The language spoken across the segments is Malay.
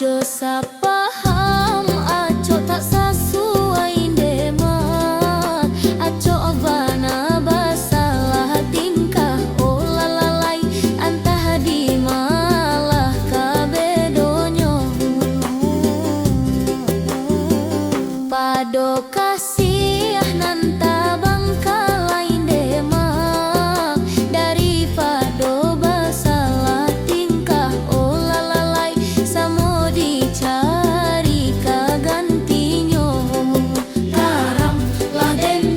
Jo sapaham aco tak sesuai demak, aco bana basalah tingkah olalalai antah di malah kabedonyo pado kasih nanta bangkalai demak daripada basalah tingkah olalalai samo dicari kagantinyo. Karam laden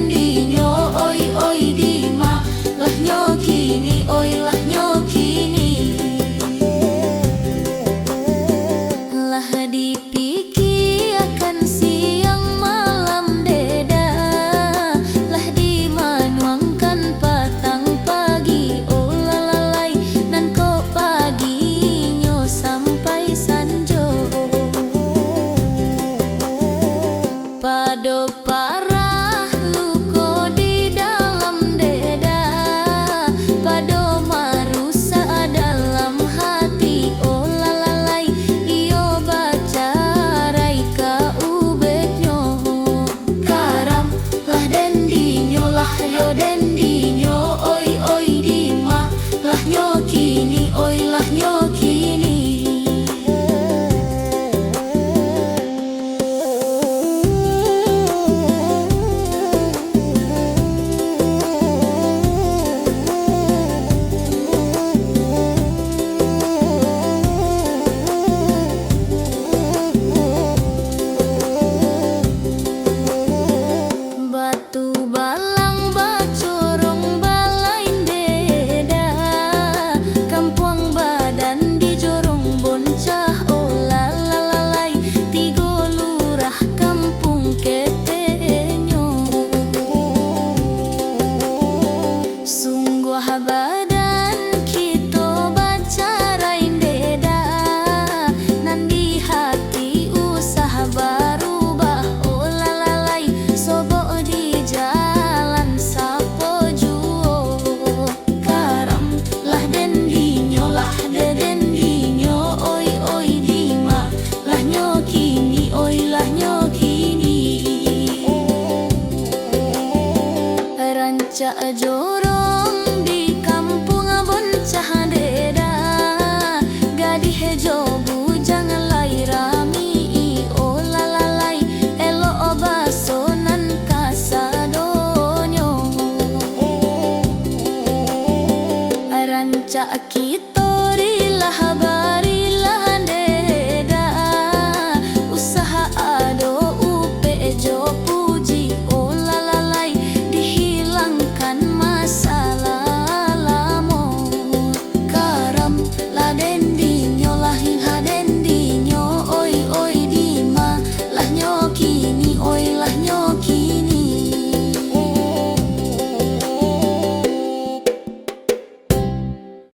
dinyo oi oi dima lah nyokini oi lah nyokini lah dipikirkan siang malam deda lah dimanuangkan patang pagi olalalai nan ko paginyo sampai sanjo pado parah luko di dalam deda pado marusa dalam hati olalalai iyo bacarai ka ubeknyo. Karam lah dendinyo lah yo dendinyo oi oi dima lah nyokini oi lah nyokini. Batu balang bacorong balain deda kampuang badan di jorong boncah olalalai tigo lurah kampung ketenyo sungguh badan kito bacarain deda nan di hati usaha barubah olalalai sobo di jalan sapo juo. Karam lah dendinyo oi oi dima lah nyokini oi lah nyokini. Ranca joro